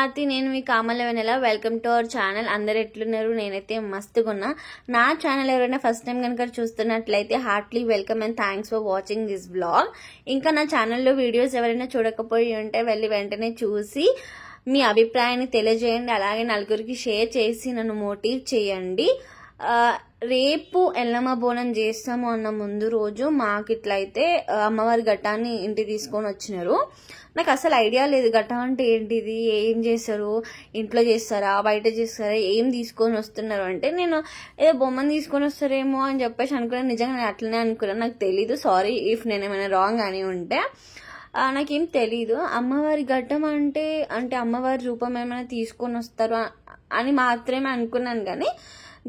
హారతి నేను మీ కామలవెనెల welcome to our channel. అందరు ఎట్లున్నారు? నేనైతే మస్తుగా ఉన్నా. నా ఛానల్ ఎవరైనా ఫస్ట్ టైం కనుక చూస్తున్నట్లయితే heartly welcome and thanks for watching this blog. ఇంకా నా ఛానల్లో వీడియోస్ ఎవరైనా చూడకపోయి ఉంటే వెళ్ళి వెంటనే చూసి మీ అభిప్రాయాన్ని తెలియజేయండి. అలాగే నలుగురికి షేర్ చేసి నన్ను మోటివ్ చేయండి. రేపు ఎల్లమ్మ బోనం చేస్తాము అన్న ముందు రోజు మాకు ఇట్లయితే అమ్మవారి ఘట్టాన్ని ఇంటికి తీసుకొని వచ్చినారు. నాకు అసలు ఐడియా లేదు ఘట్టం అంటే ఏంటిది, ఏం చేస్తారు, ఇంట్లో చేస్తారా బయట చేస్తారా, ఏం తీసుకొని వస్తున్నారు అంటే నేను ఏదో బొమ్మను తీసుకొని వస్తారేమో అని చెప్పేసి అనుకున్నాను. నిజంగా నేను అట్లనే అనుకున్నాను, నాకు తెలీదు. సారీ ఇఫ్ నేను ఏమైనా రాంగ్ అని ఉంటే. నాకేం తెలీదు. అమ్మవారి ఘట్టం అంటే అమ్మవారి రూపం ఏమైనా తీసుకొని వస్తారు అని మాత్రమే అనుకున్నాను. కానీ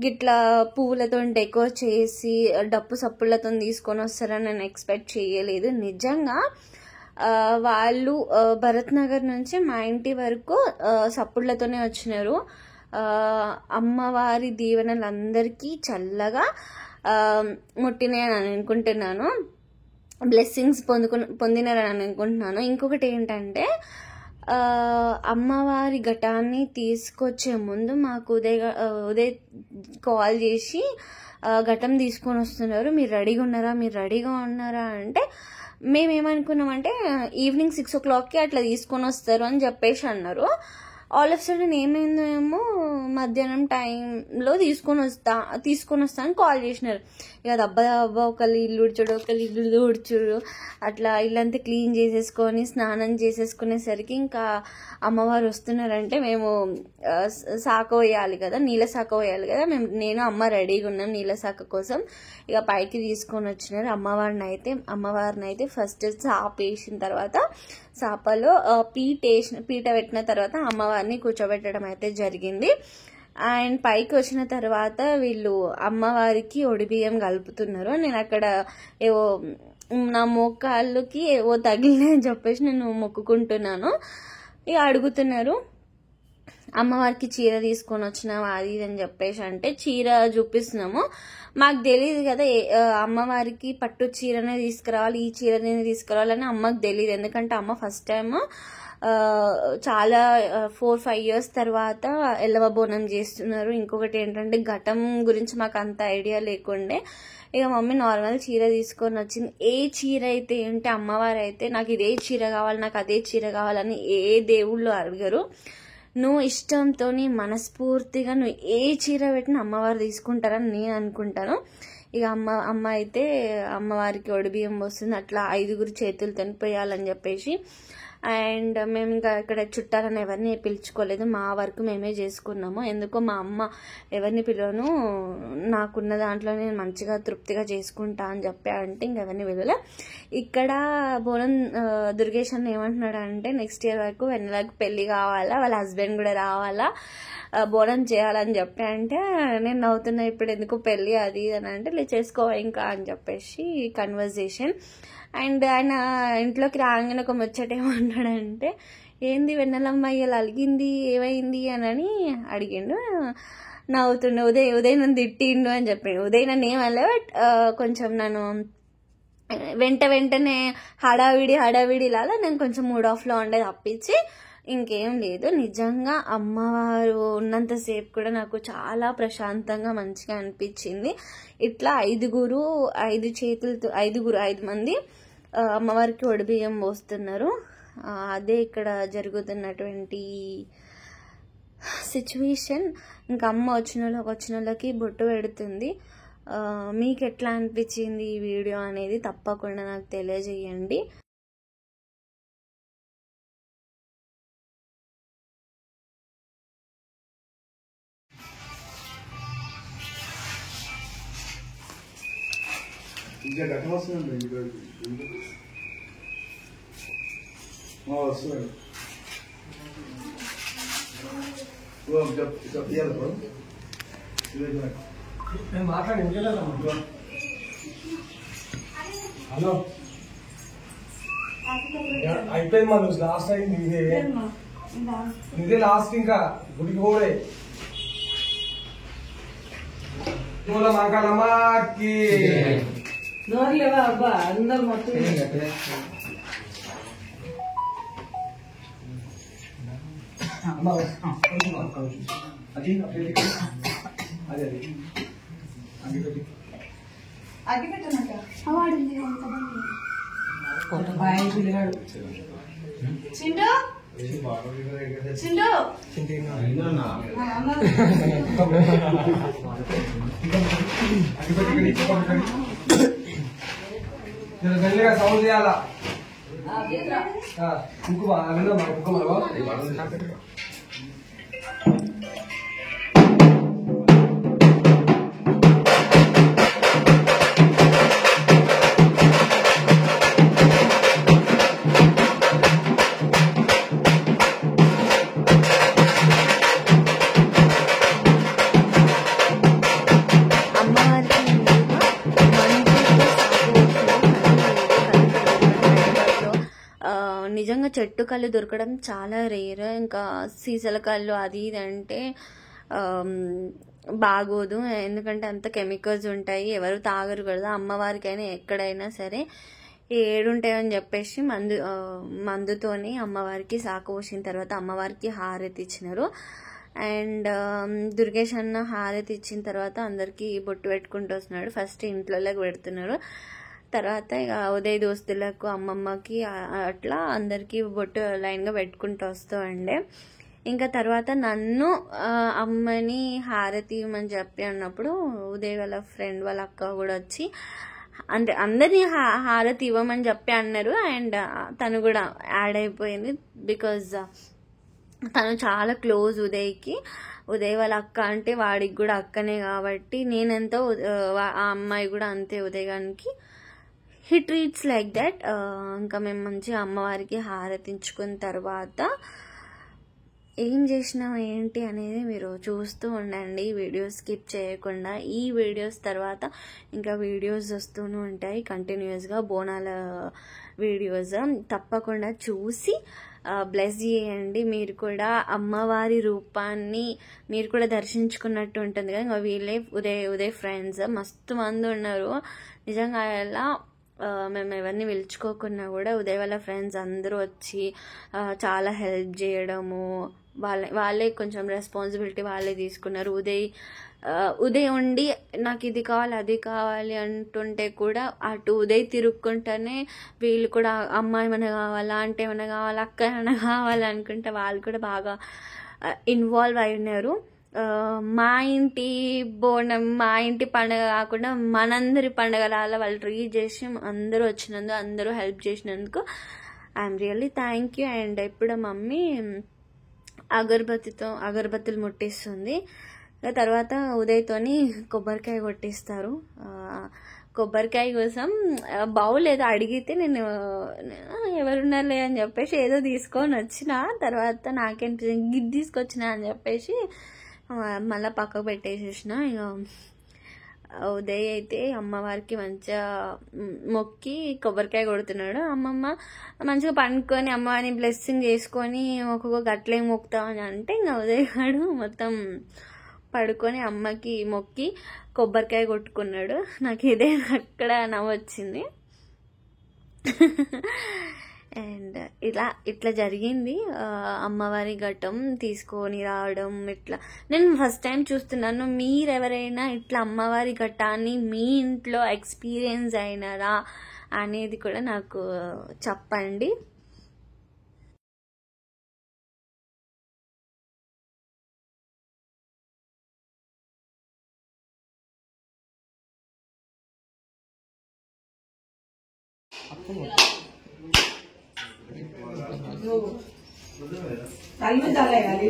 గిట్లా పువ్వులతో డెకోర్ చేసి డప్పు సప్పులతో తీసుకొని వస్తారని నేను ఎక్స్పెక్ట్ చేయలేదు. నిజంగా వాళ్ళు భరత్ నగర్ నుంచి మా ఇంటి వరకు సప్పుళ్లతోనే వచ్చినారు. అమ్మవారి దీవెనలు అందరికీ చల్లగా ముట్టినాయని అనుకుంటున్నాను, బ్లెస్సింగ్స్ పొందినారని అనుకుంటున్నాను. ఇంకొకటి ఏంటంటే అమ్మవారి ఘటాన్ని తీసుకొచ్చే ముందు మాకు ఉదయ్ కాల్ చేసి ఘటం తీసుకొని వస్తున్నారు, మీరు రెడీగా ఉన్నారా అంటే మేమేమనుకున్నామంటే ఈవినింగ్ 6 o'clockకి అట్లా తీసుకొని వస్తారు అని చెప్పేసి అన్నారు. ఆల్ ఆఫ్ సడన్ ఏమైందేమో మధ్యాహ్నం టైంలో తీసుకొని వస్తా అని కాల్ చేసినారు. ఇక దబ్బా ఒకళ్ళు ఇల్లు ఉడ్చుడు, ఒకళ్ళు ఇల్లు ఉడ్చుడు, అట్లా ఇల్లంతా క్లీన్ చేసేసుకొని స్నానం చేసేసుకునేసరికి ఇంకా అమ్మవారు వస్తున్నారంటే మేము శాఖ వేయాలి కదా, నీళ్ళ శాఖ వేయాలి కదా. నేను అమ్మ రెడీగా ఉన్నాం నీళ్ళ శాఖ కోసం. ఇక పైకి తీసుకొని వచ్చినారు. అమ్మవారిని అయితే ఫస్ట్ చాప వేసిన తర్వాత చాపలో పీట పెట్టిన తర్వాత అమ్మవారిని కూర్చోబెట్టడం అయితే జరిగింది. అండ్ పైకి వచ్చిన తర్వాత వీళ్ళు అమ్మవారికి ఒడిబియ్యం కలుపుతున్నారు. నేను అక్కడ ఏవో నా మోకాళ్ళకి ఏవో తగిలినాయని చెప్పేసి నేను మొక్కుకుంటున్నాను. ఇక అడుగుతున్నారు అమ్మవారికి చీర తీసుకొని వచ్చినాము అది ఇది అని చెప్పేసి. అంటే చీర చూపిస్తున్నాము, మాకు తెలియదు కదా అమ్మవారికి పట్టు చీరనే తీసుకురావాలి, ఈ చీరనే తీసుకురావాలని అమ్మకు తెలియదు. ఎందుకంటే అమ్మ ఫస్ట్ టైం చాలా 4-5 years తర్వాత ఎల్లవ బోనం చేస్తున్నారు. ఇంకొకటి ఏంటంటే ఘటం గురించి మాకు అంత ఐడియా లేకుండే. ఇక మమ్మీ నార్మల్ చీర తీసుకొని వచ్చింది. ఏ చీర అయితే ఏంటి, అమ్మవారు అయితే నాకు ఇదే చీర కావాలి, నాకు అదే చీర కావాలని ఏ దేవుళ్ళు అడగరు. నువ్వు ఇష్టంతో మనస్ఫూర్తిగా నువ్వు ఏ చీర పెట్టినా అమ్మవారు తీసుకుంటారని నేను అనుకుంటాను. ఇక అమ్మ అయితే అమ్మవారికి ఒడిబియ్యం వస్తుంది, అట్లా 5 చేతులతో పోయాలని చెప్పేసి. అండ్ మేము ఇంకా ఇక్కడ చుట్టాలని ఎవరిని పిలుచుకోలేదు, మా వరకు మేమే చేసుకున్నాము. ఎందుకో మా అమ్మ ఎవరిని పిలవను, నాకున్న దాంట్లో నేను మంచిగా తృప్తిగా చేసుకుంటా అని చెప్పారంటే ఇంకెవరిని పిలవలే. ఇక్కడ బోనం దుర్గేష్ అన్న ఏమంటున్నాడు అంటే నెక్స్ట్ ఇయర్ వరకు వెన్నెలకు పెళ్లి కావాలా, వాళ్ళ హస్బెండ్ కూడా రావాలా, బోనం చేయాలని చెప్పి. అంటే నేను నవ్వుతున్నా, ఇప్పుడు ఎందుకు పెళ్ళి అది అని అంటే లేదు చేసుకో ఇంకా అని చెప్పేసి కన్వర్జేషన్. అండ్ ఆయన ఇంట్లోకి రాగానే ఒక ముచ్చట ఏమన్నాడంటే ఏంది వెన్నెలమ్మ ఇలా అలిగింది ఏమైంది అని అడిగిండు. నవ్వుతుండే ఉదయ్ నన్ను తిట్టిండు అని చెప్పాడు. ఉదయ్ నన్ను ఏమలే, బట్ కొంచెం నన్ను వెంటనే హడావిడి లాగా నేను కొంచెం మూడ్ ఆఫ్లో ఉండేది తప్పించి ఇంకేం లేదు. నిజంగా అమ్మవారు ఉన్నంతసేపు కూడా నాకు చాలా ప్రశాంతంగా మంచిగా అనిపించింది. ఇట్లా 5 మంది అమ్మవారికి ఒడిబియ్యం పోస్తున్నారు. అదే ఇక్కడ జరుగుతున్నటువంటి సిచ్యువేషన్. ఇంకా అమ్మ వచ్చిన వాళ్ళకి బొట్టు పెడుతుంది. మీకు ఎట్లా అనిపించింది ఈ వీడియో అనేది తప్పకుండా నాకు తెలియజేయండి. ఇంకా ఘటన వస్తుందండి వస్తుంది హలో అయిపోయింది మా లాస్ట్ అయింది ఇదే లాస్ట్. ఇంకా గుడికి పోడే మంగళమ్మకి నోర్లేవా అబ్బా అందరు మొత్తం అమ్మ అది అదే అగ్గి పెట్టనక్క బాయ్ పిల్లగాడు చిండు చిండు గల్లిగా సౌండ్ చేయాలా ఇంకో ఇంకో నిజంగా చెట్టు కళ్ళు దొరకడం చాలా రేర్. ఇంకా సీసల కళ్ళు అది ఇది అంటే బాగోదు, ఎందుకంటే అంత కెమికల్స్ ఉంటాయి, ఎవరు తాగరు కదా. అమ్మవారికైనా ఎక్కడైనా సరే ఏడుంటాయని చెప్పేసి మందుతోని అమ్మవారికి సాకు పోసిన తర్వాత అమ్మవారికి హారతి ఇచ్చినారు. అండ్ దుర్గేష్ అన్న హారతి ఇచ్చిన తర్వాత అందరికీ బొట్టు పెట్టుకుంటూ వస్తున్నాడు. ఫస్ట్ ఇంట్లోకి పెడుతున్నారు, తర్వాత ఇక ఉదయ్ దోస్తులకు అమ్మమ్మకి అట్లా అందరికీ బొట్టు లైన్గా పెట్టుకుంటూ వస్తూ ఉండే. ఇంకా తర్వాత నన్ను అమ్మని హారతి ఇవ్వమని చెప్పి అన్నప్పుడు ఉదయ్ వాళ్ళ ఫ్రెండ్ వాళ్ళ అక్క కూడా వచ్చి అంటే అందరినీ హారతి ఇవ్వమని చెప్పి అన్నారు. అండ్ తను కూడా యాడ్ అయిపోయింది, బికాజ్ తను చాలా క్లోజ్ ఉదయ్కి. ఉదయ్ వాళ్ళ అక్క అంటే వాడికి కూడా అక్కనే కాబట్టి నేనెంతో ఆ అమ్మాయి కూడా అంతే ఉదయ్ గారికి. He treats like that. ఇంకా మేము మంచిగా అమ్మవారికి హారతించుకున్న తర్వాత ఏం చేసినాం ఏంటి అనేది మీరు చూస్తూ ఉండండి, వీడియోస్ స్కిప్ చేయకుండా. ఈ వీడియోస్ తర్వాత ఇంకా వీడియోస్ వస్తూనే ఉంటాయి కంటిన్యూస్గా, బోనాల వీడియోస్. తప్పకుండా చూసి బ్లెస్ చేయండి. మీరు కూడా అమ్మవారి రూపాన్ని మీరు కూడా దర్శించుకున్నట్టు ఉంటుంది కదా. ఇంకా వీళ్ళే ఉదయ్ ఫ్రెండ్స్ మస్తు మంది ఉన్నారు. నిజంగా అలా మేము ఎవరిని పిలుచుకోకున్నా కూడా ఉదయ్ వాళ్ళ ఫ్రెండ్స్ అందరూ వచ్చి చాలా హెల్ప్ చేయడము, వాళ్ళే కొంచెం రెస్పాన్సిబిలిటీ వాళ్ళే తీసుకున్నారు. ఉదయ్ ఉండి నాకు ఇది కావాలి అది కావాలి అంటుంటే కూడా అటు ఉదయ్ తిరుక్కుంటేనే వీళ్ళు కూడా అమ్మ ఏమైనా కావాలా, అంటే ఏమైనా కావాలా, అక్క ఏమైనా కావాలా అనుకుంటే వాళ్ళు కూడా బాగా ఇన్వాల్వ్ అయి ఉన్నారు. మా ఇంటి బోనం మా ఇంటి పండుగ కాకుండా మనందరి పండుగల వాళ్ళు ట్రీట్ చేసి అందరూ వచ్చినందుకు, అందరూ హెల్ప్ చేసినందుకు I'm really thank you. And ఇప్పుడు మమ్మీ అగరబత్తులు ముట్టిస్తుంది. తర్వాత ఉదయ్తోని కొబ్బరికాయ కొట్టిస్తారు. కొబ్బరికాయ కోసం బౌల్ ఏదో అడిగితే నేను ఎవరున్నారులే అని చెప్పేసి ఏదో తీసుకొని వచ్చిన. తర్వాత నాకేంటి గిద్ది తీసుకొచ్చిన అని చెప్పేసి మళ్ళీ పక్కకు పెట్టేసేసిన. ఇక ఉదయ్ అయితే అమ్మవారికి మంచిగా మొక్కి కొబ్బరికాయ కొడుతున్నాడు. అమ్మమ్మ మంచిగా పండుకొని అమ్మవారిని బ్లెస్సింగ్ చేసుకొని ఒక్కొక్క గట్లేం మొక్కుతామని అంటే ఇంకా ఉదయ్ గాడు మొత్తం పడుకొని అమ్మకి మొక్కి కొబ్బరికాయ కొట్టుకున్నాడు. నాకు ఇదే అక్కడ నవ్వొచ్చింది. అండ్ ఇట్లా జరిగింది. అమ్మవారి ఘట్టం తీసుకొని రావడం ఇట్లా నేను ఫస్ట్ టైం చూస్తున్నాను. మీరెవరైనా ఇట్లా అమ్మవారి ఘట్టాన్ని మీ ఇంట్లో ఎక్స్పీరియన్స్ అయినారా అనేది కూడా నాకు చెప్పండి. కళ్ళు తలయాలి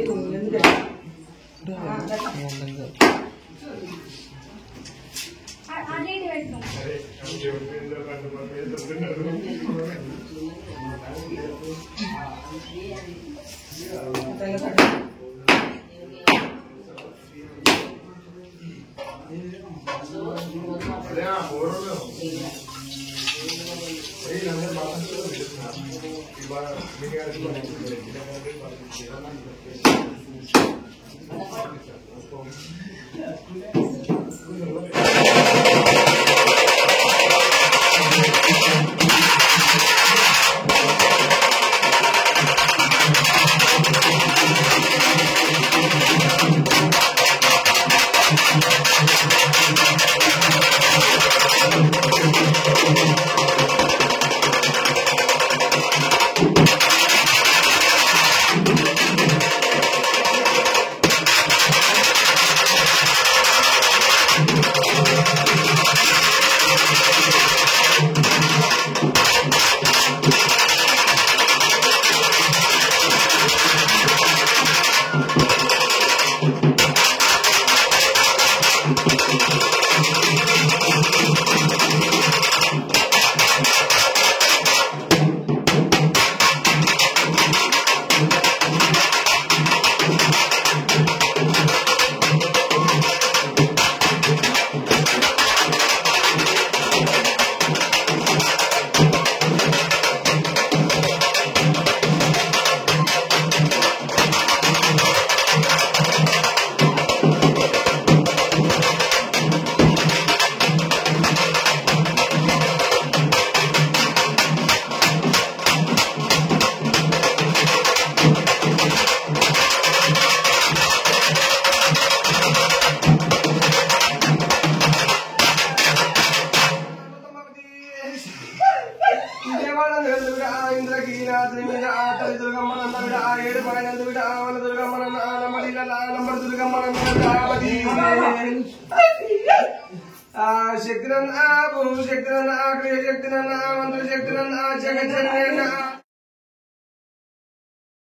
నంబర్ దుర్గమ్మ శక్తి నన్న శక్తి నన్న క్రియ శక్తి నన్న మంత్ర శక్తి నన్న జగన్